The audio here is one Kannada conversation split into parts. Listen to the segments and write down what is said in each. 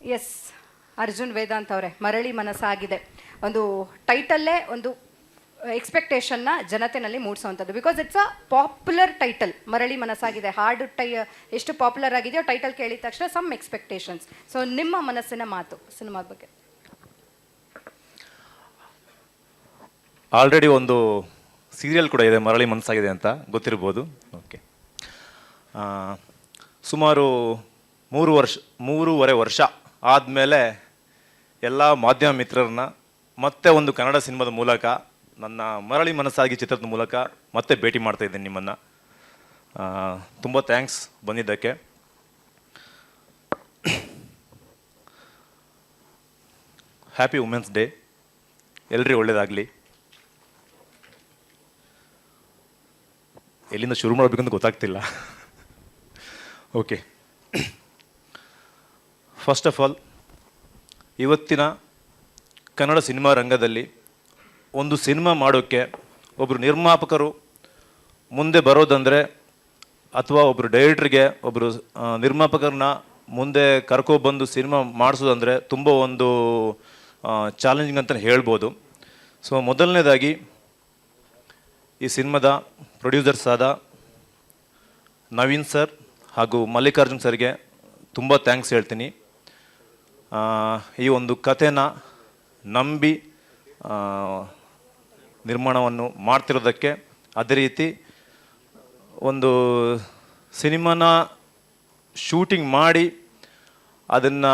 ಎಸ್, ಅರ್ಜುನ್ ವೇದಾಂತ್ ಅವರೇ, ಮರಳಿ ಮನಸ್ಸಾಗಿದೆ ಒಂದು ಟೈಟಲ್ಲೇ ಒಂದು ಎಕ್ಸ್ಪೆಕ್ಟೇಷನ್ನ ಜನತೆನಲ್ಲಿ ಮೂಡಿಸುವಂಥದ್ದು. Because it's a popular title. Marali Manasagide ಹಾಡು ಎಷ್ಟು ಪಾಪ್ಯುಲರ್ ಆಗಿದೆಯೋ ಟೈಟಲ್ ಕೇಳಿದ ತಕ್ಷಣ ಸಮ್ ಎಕ್ಸ್ಪೆಕ್ಟೇಷನ್ಸ್. ಸೊ ನಿಮ್ಮ ಮನಸ್ಸಿನ ಮಾತು ಸಿನಿಮಾದ ಬಗ್ಗೆ. ಆಲ್ರೆಡಿ ಒಂದು ಸೀರಿಯಲ್ ಕೂಡ ಇದೆ, ಮರಳಿ ಮನಸ್ಸಾಗಿದೆ ಅಂತ, ಗೊತ್ತಿರ್ಬೋದು. ಓಕೆ, ಸುಮಾರು 3.5 ವರ್ಷ ಆದಮೇಲೆ ಎಲ್ಲ ಮಾಧ್ಯಮ ಮಿತ್ರರನ್ನ ಮತ್ತೆ ಒಂದು ಕನ್ನಡ ಸಿನಿಮಾದ ಮೂಲಕ, ನನ್ನ ಮರಳಿ ಮನಸ್ಸಾಗಿ ಚಿತ್ರದ ಮೂಲಕ ಮತ್ತೆ ಭೇಟಿ ಮಾಡ್ತಾ ಇದ್ದೀನಿ ನಿಮ್ಮನ್ನು. ತುಂಬ ಥ್ಯಾಂಕ್ಸ್ ಬಂದಿದ್ದಕ್ಕೆ. ಹ್ಯಾಪಿ ವುಮೆನ್ಸ್ ಡೇ, ಎಲ್ರಿಗೂ ಒಳ್ಳೇದಾಗಲಿ. ಎಲ್ಲಿಂದ ಶುರು ಮಾಡಬೇಕಂತ ಗೊತ್ತಾಗ್ತಿಲ್ಲ. ಓಕೆ, ಫಸ್ಟ್ ಆಫ್ ಆಲ್ ಇವತ್ತಿನ ಕನ್ನಡ ಸಿನಿಮಾ ರಂಗದಲ್ಲಿ ಒಂದು ಸಿನಿಮಾ ಮಾಡೋಕ್ಕೆ ಒಬ್ಬರು ನಿರ್ಮಾಪಕರು ಮುಂದೆ ಬರೋದಂದರೆ, ಅಥವಾ ಒಬ್ಬರು ಡೈರೆಕ್ಟ್ರಿಗೆ ಒಬ್ಬರು ನಿರ್ಮಾಪಕರನ್ನ ಮುಂದೆ ಕರ್ಕೊಬಂದು ಸಿನಿಮಾ ಮಾಡಿಸೋದಂದರೆ ತುಂಬ ಒಂದು ಚಾಲೆಂಜಿಂಗ್ ಅಂತಲೇ ಹೇಳ್ಬೋದು. ಸೊ ಮೊದಲನೇದಾಗಿ ಈ ಸಿನಿಮಾದ ಪ್ರೊಡ್ಯೂಸರ್ಸ್ ಆದ ನವೀನ್ ಸರ್ ಹಾಗೂ ಮಲ್ಲಿಕಾರ್ಜುನ್ ಸರ್ಗೆ ತುಂಬ ಥ್ಯಾಂಕ್ಸ್ ಹೇಳ್ತೀನಿ. ಈ ಒಂದು ಕಥೆನ ನಂಬಿ ನಿರ್ಮಾಣವನ್ನು ಮಾಡ್ತಿರೋದಕ್ಕೆ, ಅದೇ ರೀತಿ ಒಂದು ಸಿನಿಮಾನ ಶೂಟಿಂಗ್ ಮಾಡಿ ಅದನ್ನು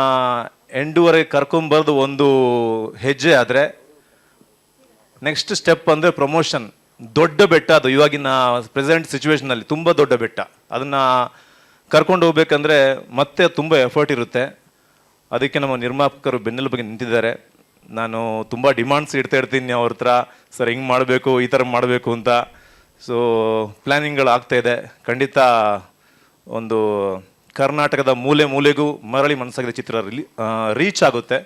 ಎಂಡುವರೆಗೆ ಕರ್ಕೊಂಬರೋದು ಒಂದು ಹೆಜ್ಜೆ ಆದರೆ, ನೆಕ್ಸ್ಟ್ ಸ್ಟೆಪ್ ಅಂದರೆ ಪ್ರಮೋಷನ್. ದೊಡ್ಡ ಬೆಟ್ಟ ಅದು, ಇವಾಗಿನ ಪ್ರೆಸೆಂಟ್ ಸಿಚುವೇಷನಲ್ಲಿ ತುಂಬ ದೊಡ್ಡ ಬೆಟ್ಟ. ಅದನ್ನು ಕರ್ಕೊಂಡು ಹೋಗ್ಬೇಕಂದ್ರೆ ಮತ್ತೆ ತುಂಬ ಎಫರ್ಟ್ ಇರುತ್ತೆ. ಅದಕ್ಕೆ ನಮ್ಮ ನಿರ್ಮಾಪಕರು ಬೆನ್ನೆಲುಬಿಗೆ ನಿಂತಿದ್ದಾರೆ. ನಾನು ತುಂಬ ಡಿಮಾಂಡ್ಸ್ ಇಡ್ತಾ ಇರ್ತೀನಿ ಅವ್ರ ಹತ್ರ, ಸರ್ ಹಿಂಗೆ ಮಾಡಬೇಕು, ಈ ಥರ ಮಾಡಬೇಕು ಅಂತ. ಸೊ ಪ್ಲ್ಯಾನಿಂಗ್ಗಳು ಆಗ್ತಾಯಿದೆ. ಖಂಡಿತ ಒಂದು ಕರ್ನಾಟಕದ ಮೂಲೆ ಮೂಲೆಗೂ ಮರಳಿ ಮನಸ್ಸಾಗಿದೆ ಚಿತ್ರ ರೀಚ್ ಆಗುತ್ತೆ.